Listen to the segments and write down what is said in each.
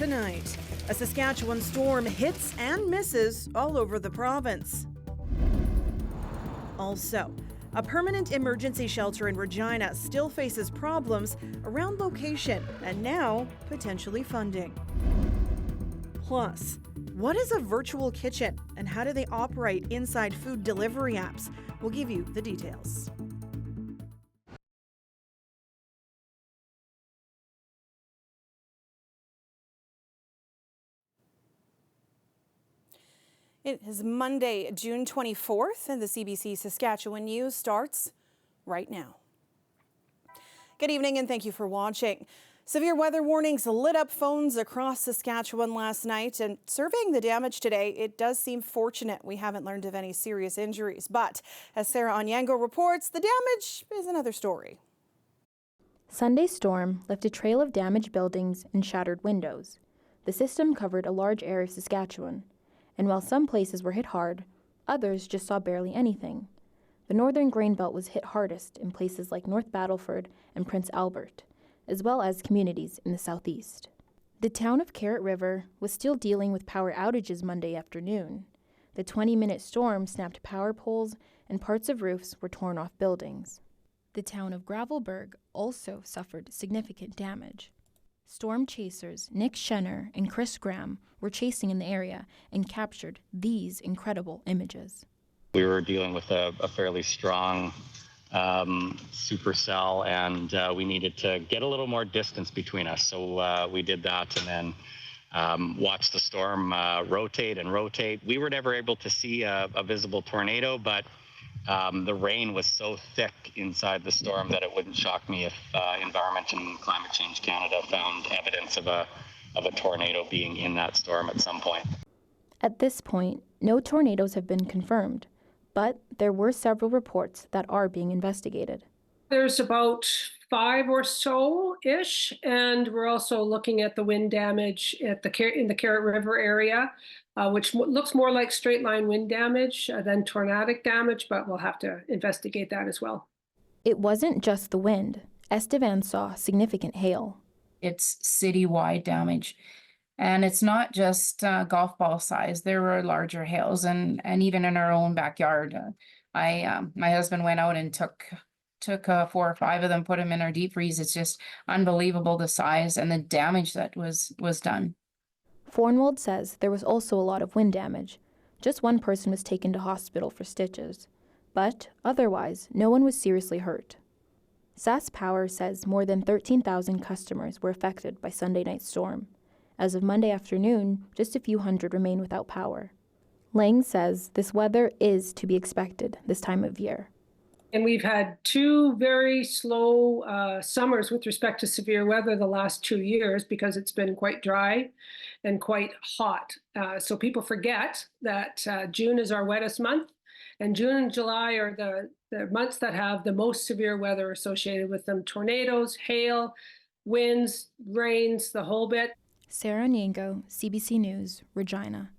tonight. A Saskatchewan storm hits and misses all over the province. Also, a permanent emergency shelter in Regina still faces problems around location and now potentially funding. Plus, what is a virtual kitchen and how do they operate inside food delivery apps? We'll give you the details. It is Monday, June 24th, and the CBC Saskatchewan News starts right now. Good evening and thank you for watching. Severe weather warnings lit up phones across Saskatchewan last night, and surveying the damage today, it does seem fortunate we haven't learned of any serious injuries. But as Sarah Onyango reports, the damage is another story. Sunday's storm left a trail of damaged buildings and shattered windows. The system covered a large area of Saskatchewan, and while some places were hit hard, others just saw barely anything. The northern grain belt was hit hardest in places like North Battleford and Prince Albert, as well as communities in the southeast. The town of Carrot River was still dealing with power outages Monday afternoon. The 20-minute storm snapped power poles and parts of roofs were torn off buildings. The town of Gravelburg also suffered significant damage. Storm chasers Nick Schenner and Chris Graham were chasing in the area and captured these incredible images. We were dealing with a fairly strong supercell, and we needed to get a little more distance between us. So we did that and then watched the storm rotate and rotate. We were never able to see a visible tornado, but the rain was so thick inside the storm that it wouldn't shock me if Environment and Climate Change Canada found evidence of a tornado being in that storm at some point. At this point, no tornadoes have been confirmed, but there were several reports that are being investigated. There's about 5 or so-ish, and we're also looking at the wind damage at in the Carrot River area, which looks more like straight line wind damage than tornadic damage, but we'll have to investigate that as well. It wasn't just the wind. Estevan saw significant hail. It's citywide damage. And it's not just golf ball size. There were larger hails, and even in our own backyard. My husband went out and took 4 or 5 of them, put them in our deep freeze. It's just unbelievable, the size and the damage that was done. Fornwald says there was also a lot of wind damage. Just one person was taken to hospital for stitches, but otherwise no one was seriously hurt. Sask Power says more than 13,000 customers were affected by Sunday night's storm. As of Monday afternoon, just a few hundred remain without power. Lang says this weather is to be expected this time of year. And we've had 2 very slow summers with respect to severe weather the last 2 years because it's been quite dry and quite hot. So people forget that June is our wettest month, and June and July are the months that have the most severe weather associated with them. Tornadoes, hail, winds, rains, the whole bit. Sarah Onyango, CBC News, Regina.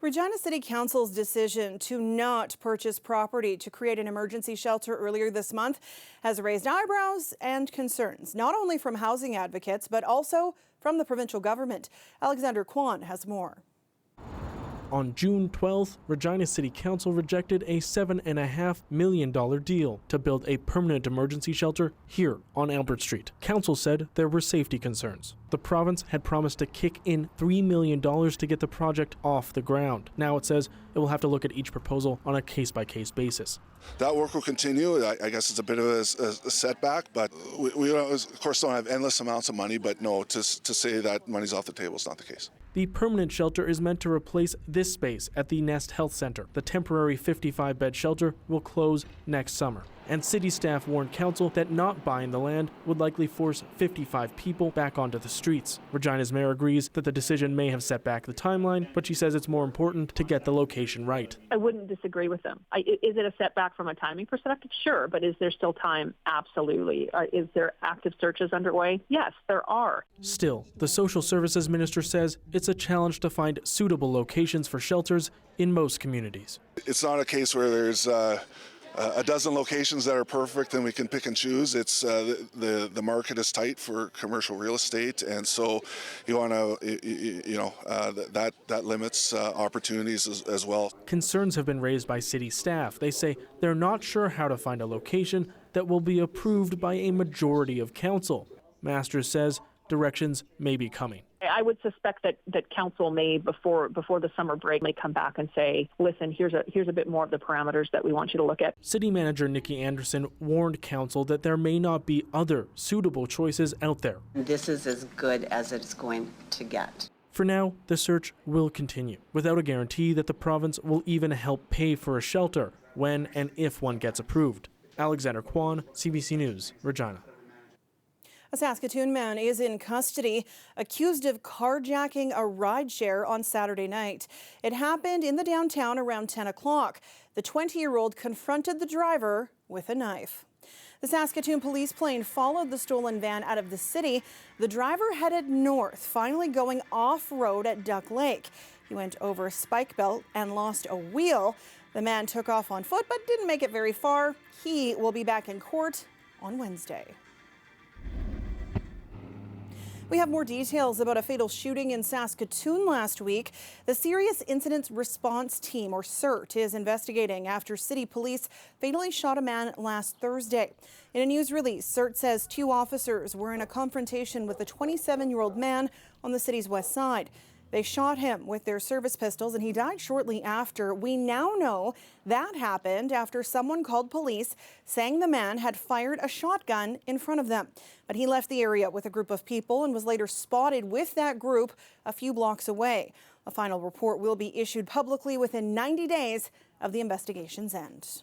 Regina City Council's decision to not purchase property to create an emergency shelter earlier this month has raised eyebrows and concerns, not only from housing advocates, but also from the provincial government. Alexander Kwan has more. On June 12th, Regina City Council rejected a $7.5 million deal to build a permanent emergency shelter here on Albert Street. Council said there were safety concerns. The province had promised to kick in $3 million to get the project off the ground. Now it says it will have to look at each proposal on a case-by-case basis. That work will continue. I guess it's a bit of a setback, but we of course don't have endless amounts of money, but no, to say that money's off the table is not the case. The permanent shelter is meant to replace this space at the Nest Health Center. The temporary 55-bed shelter will close next summer. And city staff warned council that not buying the land would likely force 55 people back onto the streets. Regina's mayor agrees that the decision may have set back the timeline, but she says it's more important to get the location right. I wouldn't disagree with them. Is it a setback from a timing perspective? Sure, but is there still time? Absolutely. Is there active searches underway? Yes, there are. Still, the social services minister says it's a challenge to find suitable locations for shelters in most communities. It's not a case where there's a dozen locations that are perfect and we can pick and choose. It's the market is tight for commercial real estate, and so you want to that limits opportunities as well. Concerns have been raised by city staff. They say they're not sure how to find a location that will be approved by a majority of council. Masters says directions may be coming. I would suspect that council may, before the summer break, may come back and say, listen, here's a bit more of the parameters that we want you to look at. City Manager Nikki Anderson warned council that there may not be other suitable choices out there. This is as good as it's going to get. For now, the search will continue, without a guarantee that the province will even help pay for a shelter when and if one gets approved. Alexander Kwan, CBC News, Regina. A Saskatoon man is in custody, accused of carjacking a rideshare on Saturday night. It happened in the downtown around 10 o'clock. The 20-year-old confronted the driver with a knife. The Saskatoon police plane followed the stolen van out of the city. The driver headed north, finally going off-road at Duck Lake. He went over a spike belt and lost a wheel. The man took off on foot but didn't make it very far. He will be back in court on Wednesday. We have more details about a fatal shooting in Saskatoon last week. The Serious Incidents Response Team, or CERT, is investigating after city police fatally shot a man last Thursday. In a news release, CERT says 2 officers were in a confrontation with a 27-year-old man on the city's west side. They shot him with their service pistols and he died shortly after. We now know that happened after someone called police saying the man had fired a shotgun in front of them. But he left the area with a group of people and was later spotted with that group a few blocks away. A final report will be issued publicly within 90 days of the investigation's end.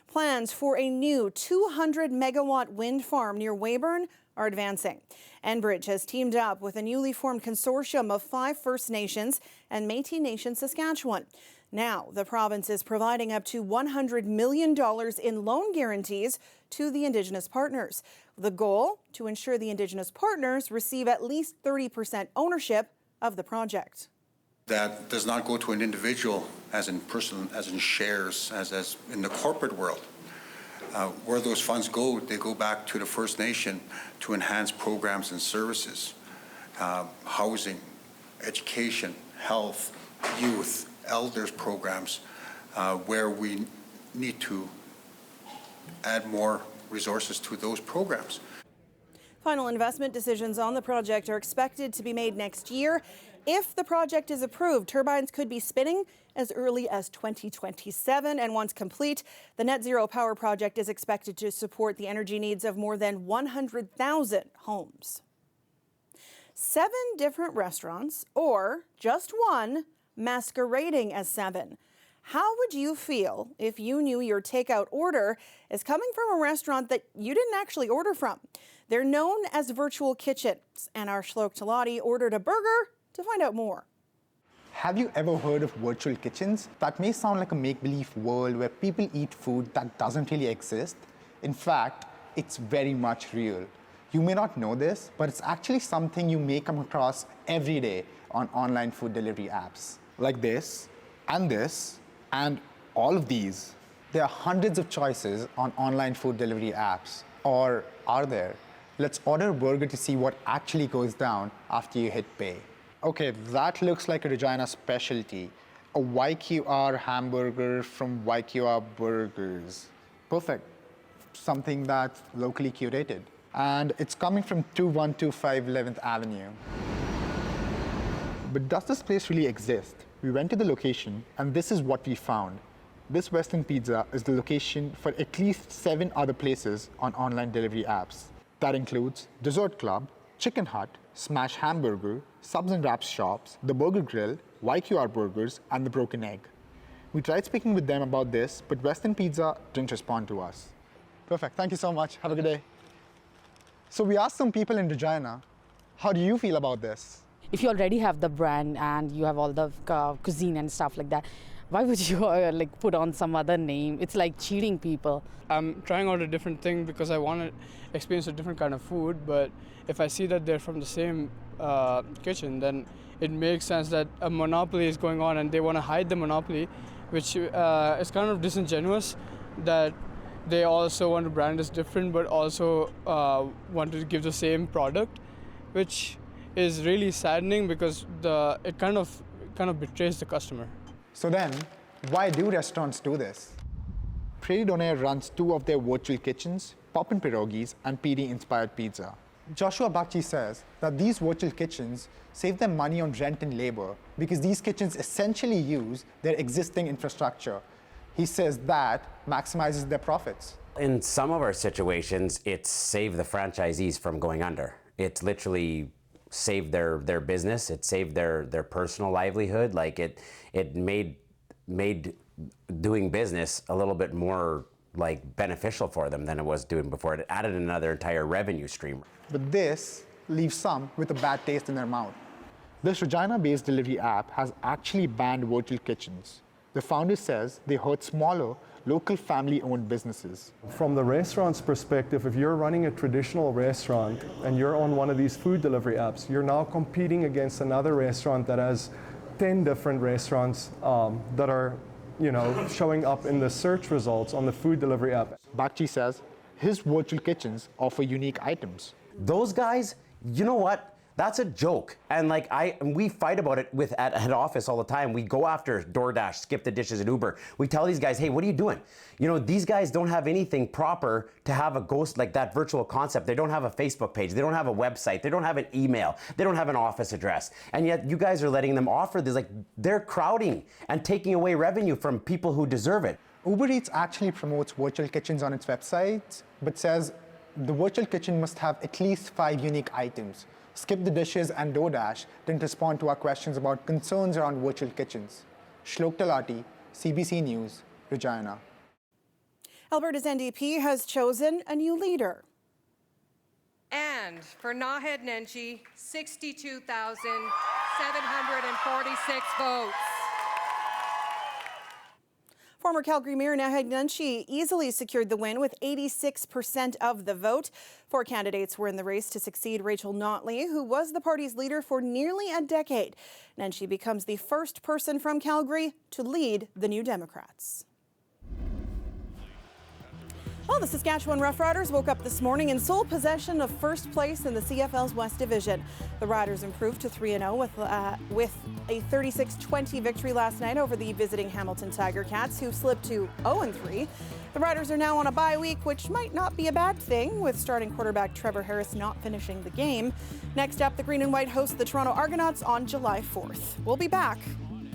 Plans for a new 200-megawatt wind farm near Weyburn are advancing. Enbridge has teamed up with a newly formed consortium of 5 First Nations and Métis Nation Saskatchewan. Now, the province is providing up to $100 million in loan guarantees to the Indigenous partners. The goal, to ensure the Indigenous partners receive at least 30% ownership of the project. That does not go to an individual as in person, as in shares, as in the corporate world. Where those funds go, they go back to the First Nation to enhance programs and services, housing, education, health, youth, elders programs, where we need to add more resources to those programs. Final investment decisions on the project are expected to be made next year. If the project is approved, turbines could be spinning as early as 2027. And once complete, the net zero power project is expected to support the energy needs of more than 100,000 homes. 7 different restaurants, or just one, masquerading as 7. How would you feel if you knew your takeout order is coming from a restaurant that you didn't actually order from? They're known as virtual kitchens, and our Shlok Talati ordered a burger to find out more. Have you ever heard of virtual kitchens? That may sound like a make-believe world where people eat food that doesn't really exist. In fact, it's very much real. You may not know this, but it's actually something you may come across every day on online food delivery apps. Like this, and all of these. There are hundreds of choices on online food delivery apps. Or are there? Let's order a burger to see what actually goes down after you hit pay. Okay, that looks like a Regina specialty. A YQR hamburger from YQR Burgers. Perfect. Something that's locally curated. And it's coming from 2125 11th Avenue. But does this place really exist? We went to the location, and this is what we found. This Western Pizza is the location for at least 7 other places on online delivery apps. That includes Dessert Club, Chicken Hut, Smash Hamburger, Subs and Wraps Shops, The Burger Grill, YQR Burgers, and The Broken Egg. We tried speaking with them about this, but Western Pizza didn't respond to us. Perfect, thank you so much. Have a good day. So we asked some people in Regina, how do you feel about this? If you already have the brand and you have all the cuisine and stuff like that, why would you put on some other name? It's like cheating people. I'm trying out a different thing because I want to experience a different kind of food, but if I see that they're from the same kitchen, then it makes sense that a monopoly is going on and they want to hide the monopoly, which is kind of disingenuous. that they also want to brand as different, but also want to give the same product, which is really saddening because it kind of betrays the customer. So then, why do restaurants do this? Prairie Donair runs 2 of their virtual kitchens, Poppin' Pierogies and PD-inspired pizza. Joshua Bakchi says that these virtual kitchens save them money on rent and labor because these kitchens essentially use their existing infrastructure. He says that maximizes their profits. In some of our situations, it's saved the franchisees from going under. It's literally saved their business. It saved their personal livelihood. Like it made doing business a little bit more like beneficial for them than it was doing before. It added another entire revenue stream. But this leaves some with a bad taste in their mouth. This Regina-based delivery app has actually banned virtual kitchens. The founder says they hurt smaller, local family-owned businesses. From the restaurant's perspective, if you're running a traditional restaurant and you're on one of these food delivery apps, you're now competing against another restaurant that has 10 different restaurants that are showing up in the search results on the food delivery app. Bakchi says his virtual kitchens offer unique items. Those guys, you know what? That's a joke. And like we fight about it at head office all the time. We go after DoorDash, Skip the Dishes, and Uber. We tell these guys, hey, what are you doing? These guys don't have anything proper to have a ghost like that virtual concept. They don't have a Facebook page. They don't have a website. They don't have an email. They don't have an office address. And yet you guys are letting them offer this. Like they're crowding and taking away revenue from people who deserve it. Uber Eats actually promotes virtual kitchens on its website, but says the virtual kitchen must have at least 5 unique items. Skip the Dishes and DoorDash didn't respond to our questions about concerns around virtual kitchens. Shlok Talati, CBC News, Regina. Alberta's NDP has chosen a new leader. And for Naheed Nenshi, 62,746 votes. Former Calgary Mayor Naheed Nenshi easily secured the win with 86% of the vote. 4 candidates were in the race to succeed Rachel Notley, who was the party's leader for nearly a decade. Nenshi becomes the first person from Calgary to lead the New Democrats. Well, the Saskatchewan Roughriders woke up this morning in sole possession of first place in the CFL's West Division. The Riders improved to 3-0 with a 36-20 victory last night over the visiting Hamilton Tiger Cats, who slipped to 0-3. The Riders are now on a bye week, which might not be a bad thing, with starting quarterback Trevor Harris not finishing the game. Next up, the Green and White host the Toronto Argonauts on July 4th. We'll be back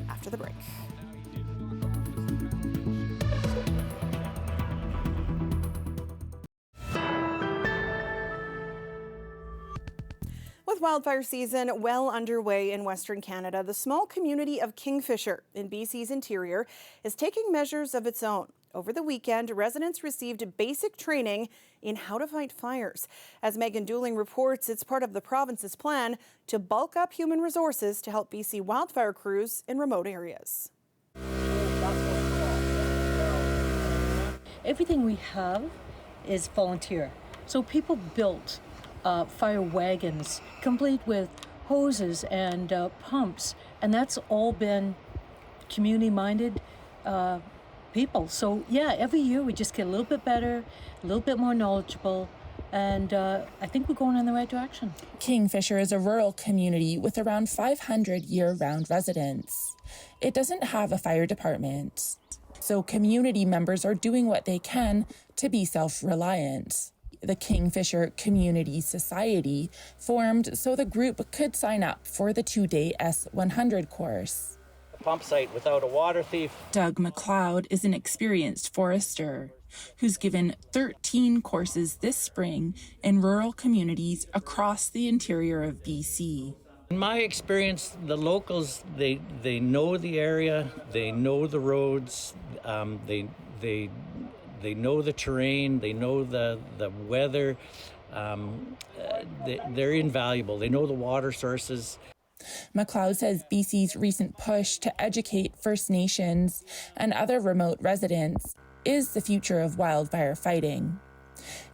after the break. With wildfire season well underway in Western Canada, the small community of Kingfisher in BC's interior is taking measures of its own. Over the weekend, residents received basic training in how to fight fires. As Megan Dooling reports, it's part of the province's plan to bulk up human resources to help BC wildfire crews in remote areas. Everything we have is volunteer. So people built fire wagons, complete with hoses and pumps, and that's all been community-minded people. So yeah, every year we just get a little bit better, a little bit more knowledgeable, and I think we're going in the right direction. Kingfisher is a rural community with around 500 year-round residents. It doesn't have a fire department, so community members are doing what they can to be self-reliant. The Kingfisher Community Society formed so the group could sign up for the 2-day S100 course. A pump site without a water thief. Doug McLeod is an experienced forester who's given 13 courses this spring in rural communities across the interior of BC. In my experience, the locals, they know the area, they know the roads, they know the terrain, they know the weather, they're invaluable. They know the water sources. McLeod says BC's recent push to educate First Nations and other remote residents is the future of wildfire fighting.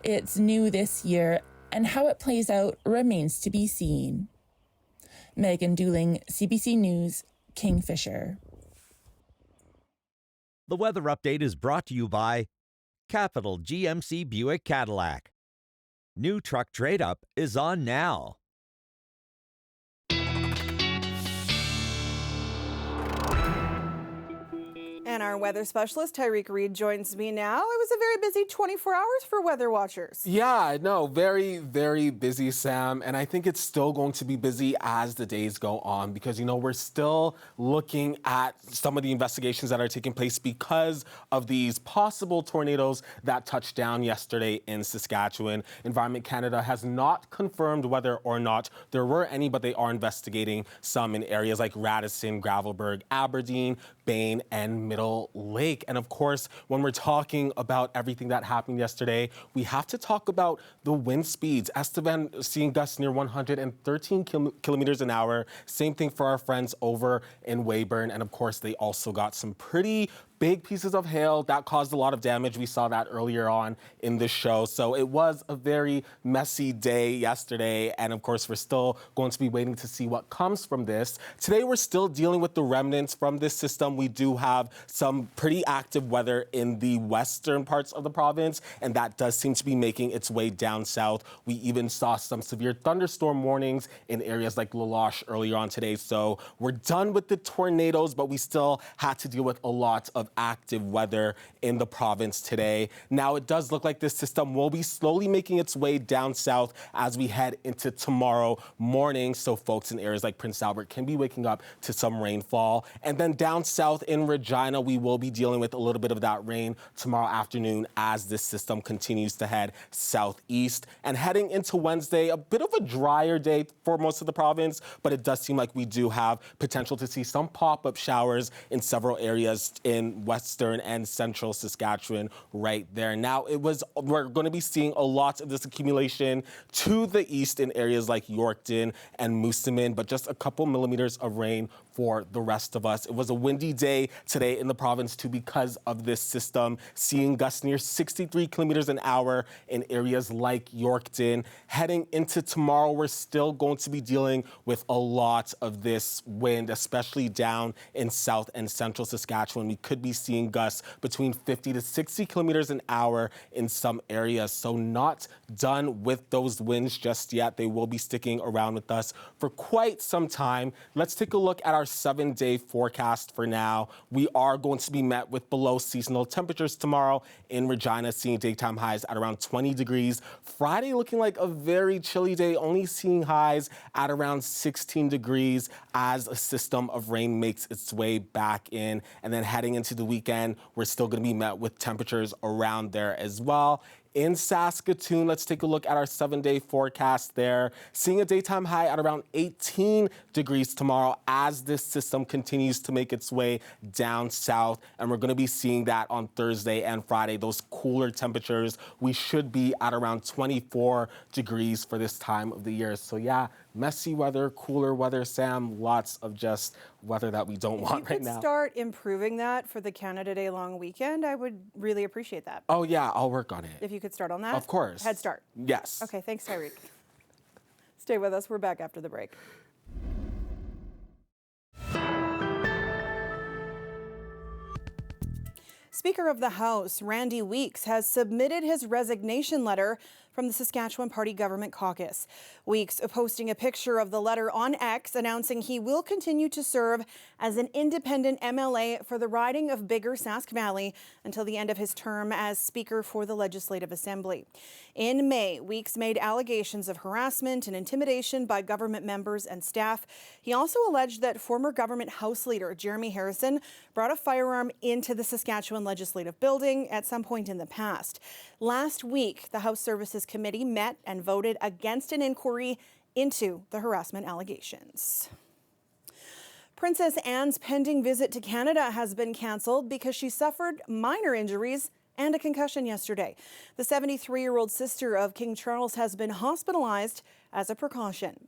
It's new this year, and how it plays out remains to be seen. Megan Dooling, CBC News, Kingfisher. The weather update is brought to you by Capital GMC Buick Cadillac. New truck trade-up is on now. And our weather specialist, Tyreek Reed, joins me now. It was a very busy 24 hours for weather watchers. Yeah, no, very, very busy, Sam. And I think it's still going to be busy as the days go on because, we're still looking at some of the investigations that are taking place because of these possible tornadoes that touched down yesterday in Saskatchewan. Environment Canada has not confirmed whether or not there were any, but they are investigating some in areas like Radisson, Gravelbourg, Aberdeen, Bain, and Middle Lake. And of course, when we're talking about everything that happened yesterday, we have to talk about the wind speeds. Estevan seeing gusts near 113 kilometers an hour. Same thing for our friends over in Weyburn. And of course, they also got some pretty big pieces of hail that caused a lot of damage. We saw that earlier on in the show. So it was a very messy day yesterday. And of course, we're still going to be waiting to see what comes from this. Today, we're still dealing with the remnants from this system. We do have some pretty active weather in the western parts of the province, and that does seem to be making its way down south. We even saw some severe thunderstorm warnings in areas like La Loche earlier on today. So we're done with the tornadoes, but we still had to deal with a lot of active weather in the province today. Now, it does look like this system will be slowly making its way down south as we head into tomorrow morning. So folks in areas like Prince Albert can be waking up to some rainfall. And then down south in Regina, we will be dealing with a little bit of that rain tomorrow afternoon as this system continues to head southeast. And heading into Wednesday, a bit of a drier day for most of the province, but it does seem like we do have potential to see some pop-up showers in several areas in western and central Saskatchewan right there. Now, we're going to be seeing a lot of this accumulation to the east in areas like Yorkton and Moosomin, but just a couple millimeters of rain for the rest of us. It was a windy day today in the province too because of this system, seeing gusts near 63 kilometers an hour in areas like Yorkton. Heading into tomorrow, we're still going to be dealing with a lot of this wind, especially down in south and central Saskatchewan. We could be seeing gusts between 50 to 60 kilometers an hour in some areas. So not done with those winds just yet. They will be sticking around with us for quite some time. Let's take a look at our 7-day forecast for now. We are going to be met with below seasonal temperatures tomorrow in Regina, seeing daytime highs at around 20 degrees. Friday looking like a very chilly day, only seeing highs at around 16 degrees as a system of rain makes its way back in. And then heading into the weekend, we're still going to be met with temperatures around there as well. In Saskatoon, let's take a look at our 7-day forecast there. Seeing a daytime high at around 18 degrees tomorrow as this system continues to make its way down south. And we're going to be seeing that on Thursday and Friday, those cooler temperatures. We should be at around 24 degrees for this time of the year. So yeah, messy weather, cooler weather, Sam, lots of just weather that we don't want right now. If you could start improving that for the Canada Day long weekend, I would really appreciate that. Oh yeah, I'll work on it. If you could start on that? Of course. Head start. Yes. Okay, thanks, Tyreek. Stay with us. We're back after the break. Speaker of the House, Randy Weeks, has submitted his resignation letter from the Saskatchewan Party Government Caucus. Weeks posting a picture of the letter on X announcing he will continue to serve as an independent MLA for the riding of Bigger Sask Valley until the end of his term as Speaker for the Legislative Assembly. In May, Weeks made allegations of harassment and intimidation by government members and staff. He also alleged that former government House Leader Jeremy Harrison brought a firearm into the Saskatchewan Legislative Building at some point in the past. Last week, the House Services Committee met and voted against an inquiry into the harassment allegations. Princess Anne's pending visit to Canada has been cancelled because she suffered minor injuries and a concussion yesterday. The 73-year-old sister of King Charles has been hospitalized as a precaution.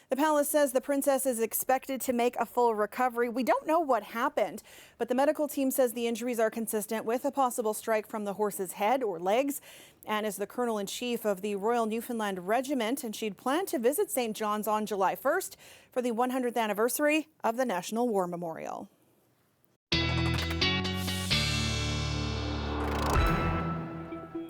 The palace says the princess is expected to make a full recovery. We don't know what happened, but the medical team says the injuries are consistent with a possible strike from the horse's head or legs. Anne is the colonel-in-chief of the Royal Newfoundland Regiment, and she'd planned to visit St. John's on July 1st for the 100th anniversary of the National War Memorial.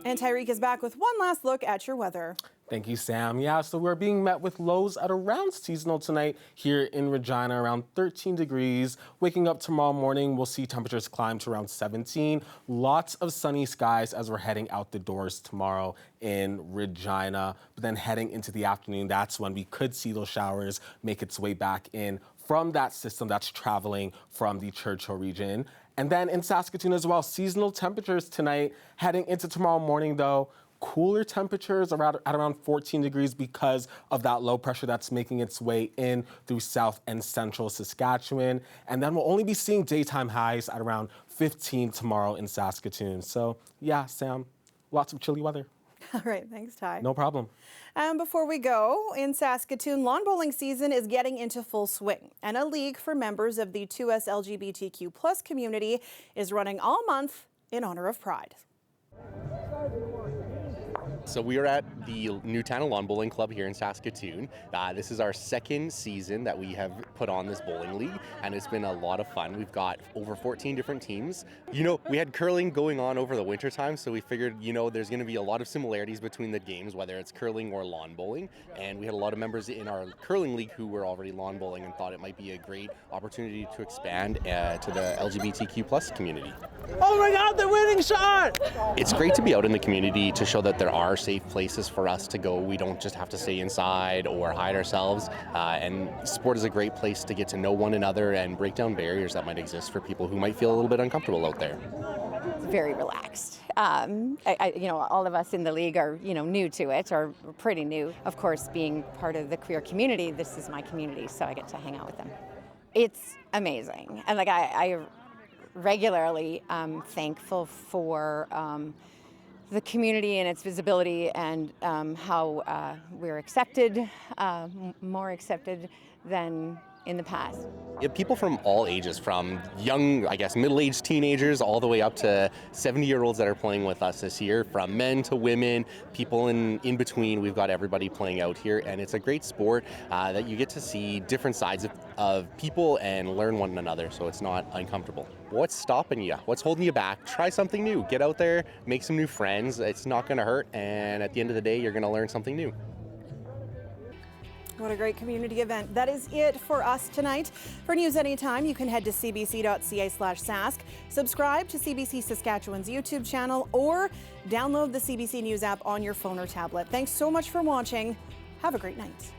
And Tyreek is back with one last look at your weather. Thank you, Sam. Yeah, so we're being met with lows at around seasonal tonight here in Regina, around 13 degrees. Waking up tomorrow morning, we'll see temperatures climb to around 17. Lots of sunny skies as we're heading out the doors tomorrow in Regina. But then heading into the afternoon, that's when we could see those showers make its way back in from that system that's traveling from the Churchill region. And then in Saskatoon as well, seasonal temperatures tonight. Heading into tomorrow morning, though, cooler temperatures at around 14 degrees because of that low pressure that's making its way in through south and central Saskatchewan. And then we'll only be seeing daytime highs at around 15 tomorrow in Saskatoon. So yeah, Sam, lots of chilly weather. All right, thanks, Ty. No problem. And before we go, in Saskatoon, lawn bowling season is getting into full swing, and a league for members of the 2S LGBTQ+ community is running all month in honor of Pride. So we are at the Newtown Lawn Bowling Club here in Saskatoon. This is our second season that we have put on this bowling league, and it's been a lot of fun. We've got over 14 different teams. You know, we had curling going on over the winter time, so we figured, you know, there's going to be a lot of similarities between the games, whether it's curling or lawn bowling. And we had a lot of members in our curling league who were already lawn bowling and thought it might be a great opportunity to expand to the LGBTQ+ community. Oh my God, the winning shot! It's great to be out in the community to show that there are safe places for us to go. We don't just have to stay inside or hide ourselves. And sport is a great place to get to know one another and break down barriers that might exist for people who might feel a little bit uncomfortable out there. It's very relaxed. You know, all of us in the league are, you know, new to it, or pretty new. Of course, being part of the queer community, this is my community, so I get to hang out with them. It's amazing. And like I regularly thankful for the community and its visibility, and how we're accepted, more accepted than in the past. You have people from all ages, from young, I guess, middle-aged teenagers all the way up to 70-year-olds that are playing with us this year, from men to women, people in between. We've got everybody playing out here, and it's a great sport that you get to see different sides of people and learn one another, so it's not uncomfortable. What's stopping you? What's holding you back? Try something new. Get out there, make some new friends. It's not going to hurt, and at the end of the day, you're going to learn something new. What a great community event. That is it for us tonight. For news anytime, you can head to cbc.ca/sask, subscribe to CBC Saskatchewan's YouTube channel, or download the CBC News app on your phone or tablet. Thanks so much for watching. Have a great night.